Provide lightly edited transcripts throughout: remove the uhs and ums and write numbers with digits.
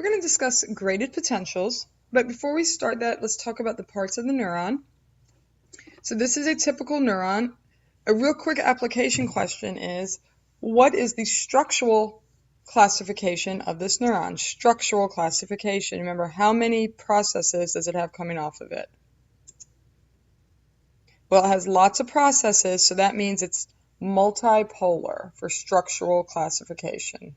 We're going to discuss graded potentials, but before we start that, let's talk about the parts of the neuron. So this is a typical neuron. A real quick application question is, what is the structural classification of this neuron? Structural classification. Remember, how many processes does it have coming off of it? Well, it has lots of processes, so that means it's multipolar for structural classification.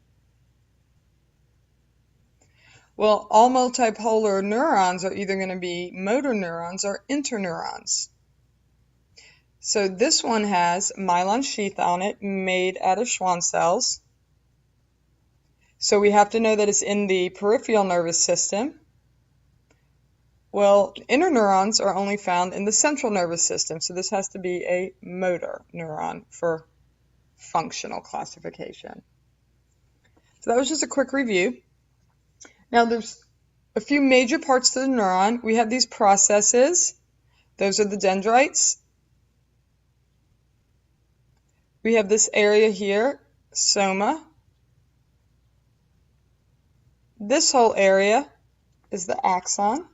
Well, all multipolar neurons are either going to be motor neurons or interneurons. So this one has myelin sheath on it made out of Schwann cells. So we have to know that it's in the peripheral nervous system. Well, interneurons are only found in the central nervous system, so this has to be a motor neuron for functional classification. So that was just a quick review. Now there's a few major parts to the neuron. We have these processes. Those are the dendrites. We have this area here, soma. This whole area is the axon.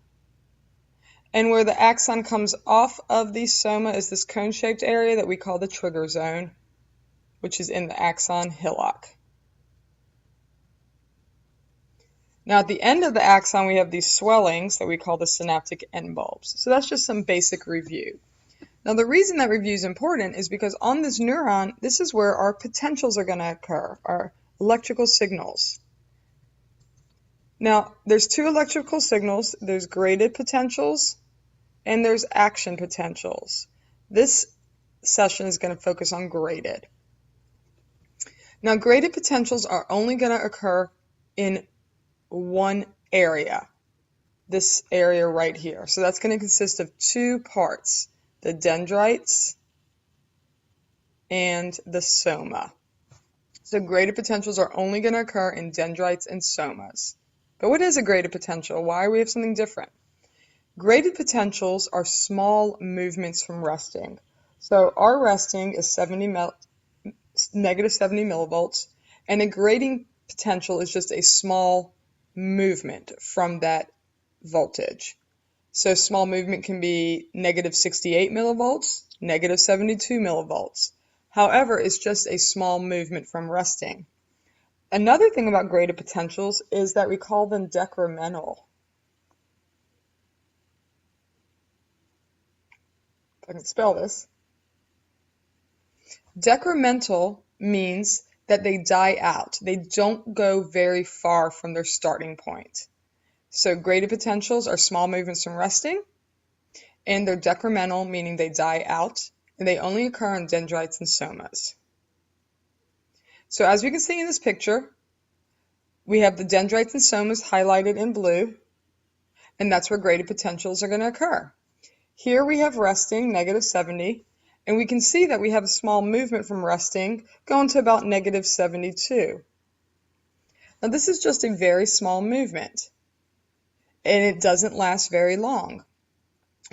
And where the axon comes off of the soma is this cone-shaped area that we call the trigger zone, which is in the axon hillock. Now at the end of the axon we have these swellings that we call the synaptic end bulbs. So that's just some basic review. Now the reason that review is important is because on this neuron, this is where our potentials are going to occur, our electrical signals. Now there's two electrical signals. There's graded potentials and there's action potentials. This session is going to focus on graded. Now graded potentials are only going to occur in one area, this area right here. So that's going to consist of two parts, the dendrites and the soma. So graded potentials are only going to occur in dendrites and somas. But what is a graded potential? Why do we have something different? Graded potentials are small movements from resting. So our resting is negative 70 millivolts, and a grading potential is just a small movement from that voltage. So small movement can be negative 68 millivolts, negative 72 millivolts. However, it's just a small movement from resting. Another thing about graded potentials is that we call them decremental. If I can spell this. Decremental means that they die out. They don't go very far from their starting point. So graded potentials are small movements from resting, and they're decremental, meaning they die out, and they only occur in dendrites and somas. So as we can see in this picture, we have the dendrites and somas highlighted in blue, and that's where graded potentials are going to occur. Here we have resting, negative 70, and we can see that we have a small movement from resting going to about negative 72. Now this is just a very small movement, and it doesn't last very long.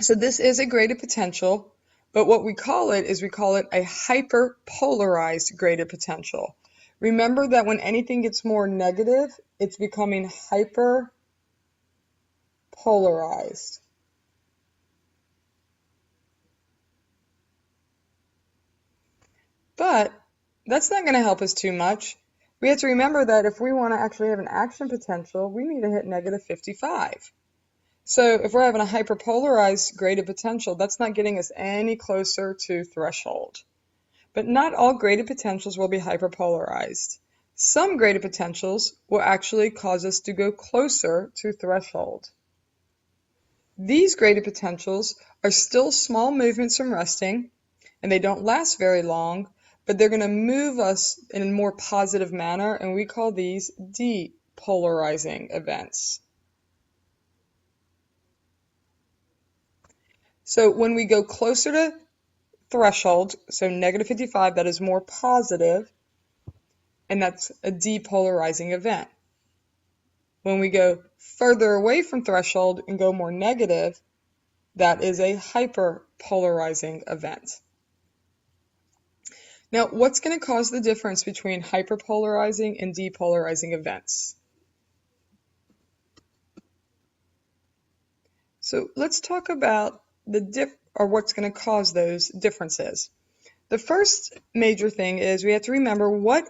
So this is a graded potential, but what we call it is we call it a hyperpolarized graded potential. Remember that when anything gets more negative, it's becoming hyperpolarized. But that's not going to help us too much. We have to remember that if we want to actually have an action potential, we need to hit negative 55. So if we're having a hyperpolarized graded potential, that's not getting us any closer to threshold. But not all graded potentials will be hyperpolarized. Some graded potentials will actually cause us to go closer to threshold. These graded potentials are still small movements from resting, and they don't last very long, but they're going to move us in a more positive manner, and we call these depolarizing events. So when we go closer to threshold, so negative 55, that is more positive, and that's a depolarizing event. When we go further away from threshold and go more negative, that is a hyperpolarizing event. Now, what's going to cause the difference between hyperpolarizing and depolarizing events? So let's talk about what's going to cause those differences. The first major thing is we have to remember what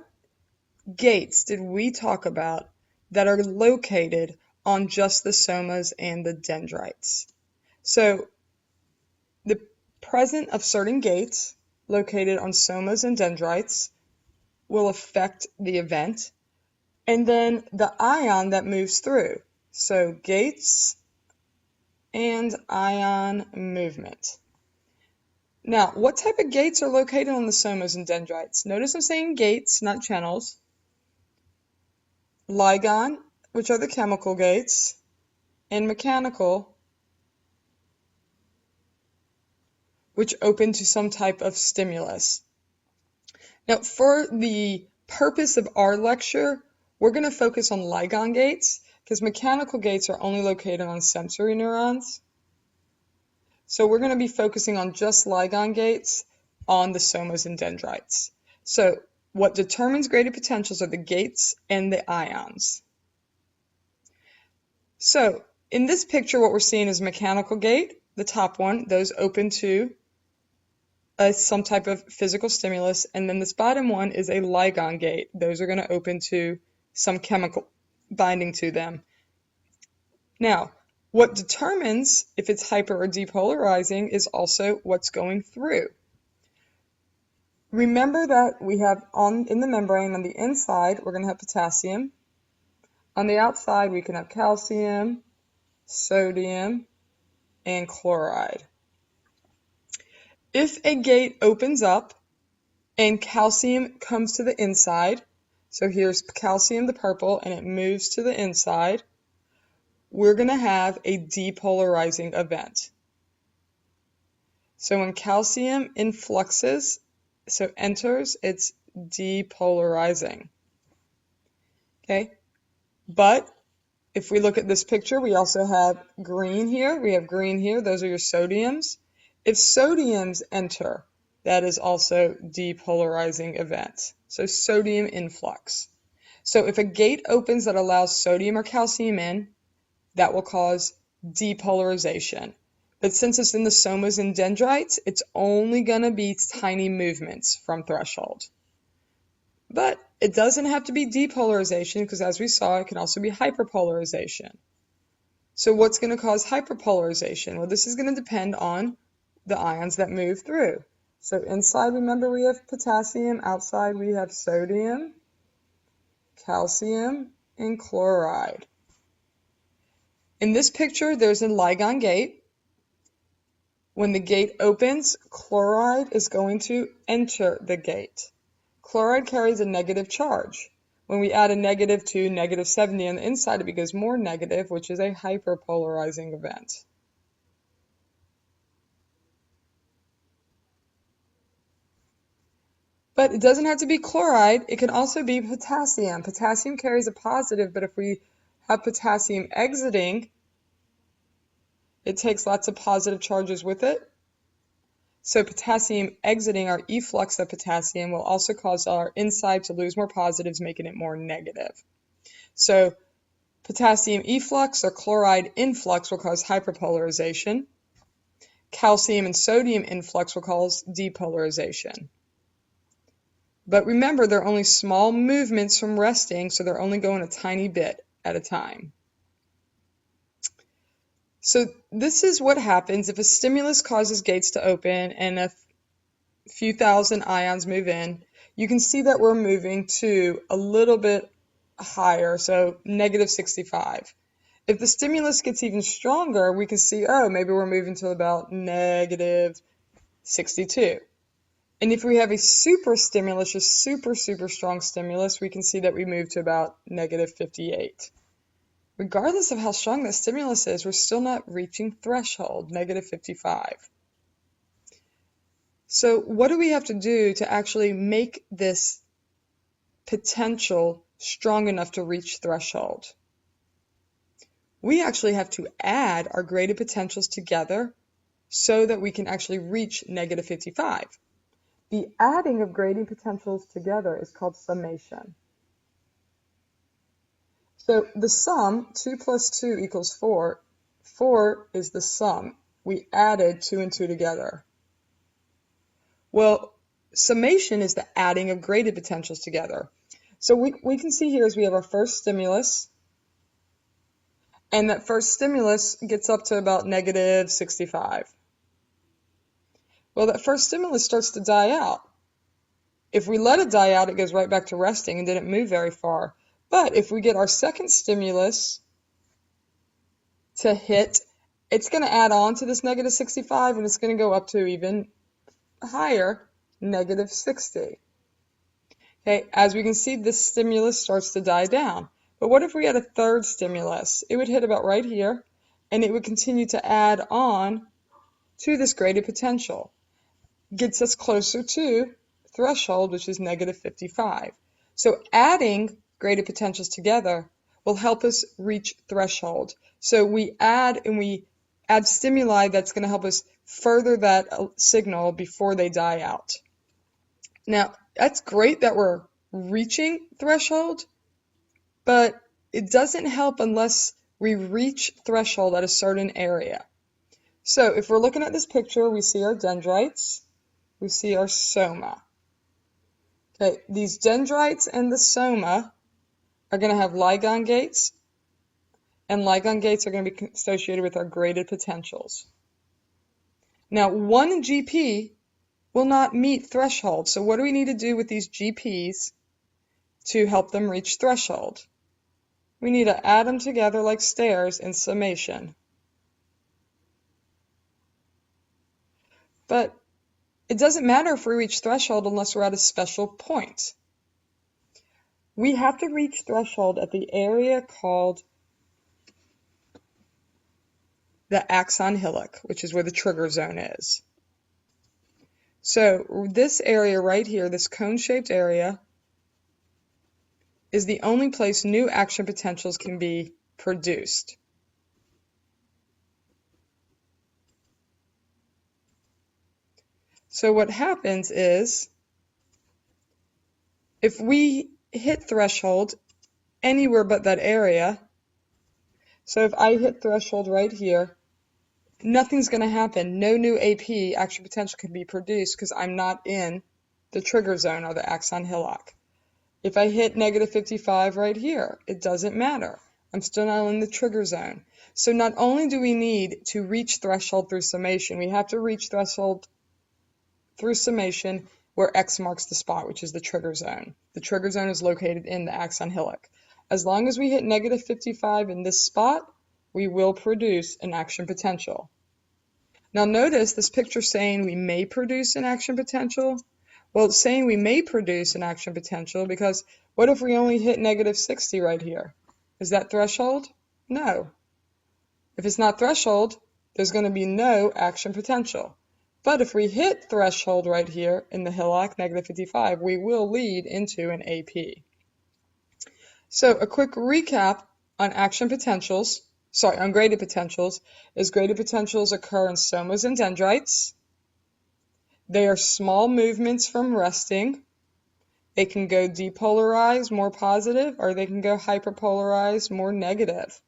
gates did we talk about that are located on just the somas and the dendrites. So the presence of certain gates located on somas and dendrites will affect the event, and then the ion that moves through. So gates and ion movement. Now, what type of gates are located on the somas and dendrites? Notice I'm saying gates, not channels. Ligand, which are the chemical gates, and mechanical, which open to some type of stimulus. Now, for the purpose of our lecture, we're going to focus on ligand gates because mechanical gates are only located on sensory neurons. So we're going to be focusing on just ligand gates on the somas and dendrites. So what determines graded potentials are the gates and the ions. So in this picture, what we're seeing is a mechanical gate, the top one, those open to some type of physical stimulus, and then this bottom one is a ligand gate. Those are going to open to some chemical binding to them. Now, what determines if it's hyper or depolarizing is also what's going through. Remember that we have in the membrane on the inside, we're going to have potassium. On the outside, we can have calcium, sodium, and chloride. If a gate opens up and calcium comes to the inside, so here's calcium, the purple, and it moves to the inside, we're going to have a depolarizing event. So when calcium influxes, so enters, it's depolarizing. Okay, but if we look at this picture, we also have green here. We have green here. Those are your sodiums. If sodiums enter, that is also depolarizing event. So sodium influx. So if a gate opens that allows sodium or calcium in, that will cause depolarization. But since it's in the somas and dendrites, it's only going to be tiny movements from threshold. But it doesn't have to be depolarization because as we saw, it can also be hyperpolarization. So what's going to cause hyperpolarization? Well, this is going to depend on the ions that move through. So inside, remember, we have potassium. Outside, we have sodium, calcium, and chloride. In this picture, there's a ligand gate. When the gate opens, chloride is going to enter the gate. Chloride carries a negative charge. When we add a negative to negative 70 on the inside, it becomes more negative, which is a hyperpolarizing event. But it doesn't have to be chloride. It can also be potassium. Potassium carries a positive, but if we have potassium exiting, it takes lots of positive charges with it. So potassium exiting, our efflux of potassium, will also cause our inside to lose more positives, making it more negative. So potassium efflux or chloride influx will cause hyperpolarization. Calcium and sodium influx will cause depolarization. But remember, they're only small movements from resting, so they're only going a tiny bit at a time. So this is what happens if a stimulus causes gates to open and a few thousand ions move in. You can see that we're moving to a little bit higher, so negative 65. If the stimulus gets even stronger, we can see, oh, maybe we're moving to about negative 62. And if we have a super stimulus, a super strong stimulus, we can see that we move to about negative 58. Regardless of how strong that stimulus is, we're still not reaching threshold, negative 55. So what do we have to do to actually make this potential strong enough to reach threshold? We actually have to add our graded potentials together so that we can actually reach negative 55. The adding of grading potentials together is called summation. So the sum, 2 plus 2 equals 4, 4 is the sum. We added 2 and 2 together. Well, summation is the adding of graded potentials together. So we can see here as we have our first stimulus, and that first stimulus gets up to about negative 65. Well, that first stimulus starts to die out. If we let it die out, it goes right back to resting and didn't move very far. But if we get our second stimulus to hit, it's going to add on to this negative 65, and it's going to go up to even higher, negative 60. Okay, as we can see, this stimulus starts to die down. But what if we had a third stimulus? It would hit about right here, and it would continue to add on to this graded potential. Gets us closer to threshold, which is negative 55. So adding graded potentials together will help us reach threshold. So we add stimuli that's going to help us further that signal before they die out. Now, that's great that we're reaching threshold, but it doesn't help unless we reach threshold at a certain area. So if we're looking at this picture, we see our dendrites, we see our soma. Okay, these dendrites and the soma are going to have Ligon gates, and Ligon gates are going to be associated with our graded potentials. Now, one GP will not meet threshold, so what do we need to do with these GPs to help them reach threshold? We need to add them together like stairs in summation. But it doesn't matter if we reach threshold unless we're at a special point. We have to reach threshold at the area called the axon hillock, which is where the trigger zone is. So this area right here, this cone-shaped area, is the only place new action potentials can be produced. So what happens is, if we hit threshold anywhere but that area, so if I hit threshold right here, nothing's going to happen. No new AP, action potential, can be produced because I'm not in the trigger zone or the axon hillock. If I hit negative 55 right here, it doesn't matter. I'm still not in the trigger zone. So not only do we need to reach threshold through summation, we have to reach threshold through summation where X marks the spot, which is the trigger zone. The trigger zone is located in the axon hillock. As long as we hit negative 55 in this spot, we will produce an action potential. Now notice this picture saying we may produce an action potential. Well, it's saying we may produce an action potential because what if we only hit negative 60 right here? Is that threshold? No. If it's not threshold, there's going to be no action potential. But if we hit threshold right here in the hillock, negative 55, we will lead into an AP. So a quick recap on action potentials, on graded potentials, is graded potentials occur in somas and dendrites. They are small movements from resting. They can go depolarized, more positive, or they can go hyperpolarized, more negative.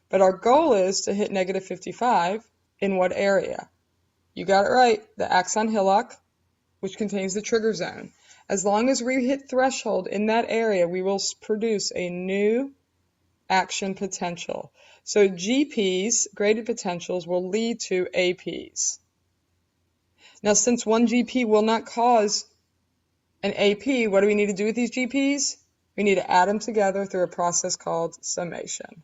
But our goal is to hit negative 55 in what area? You got it right, the axon hillock, which contains the trigger zone. As long as we hit threshold in that area, we will produce a new action potential. So GPs, graded potentials, will lead to APs. Now, since one GP will not cause an AP, what do we need to do with these GPs? We need to add them together through a process called summation.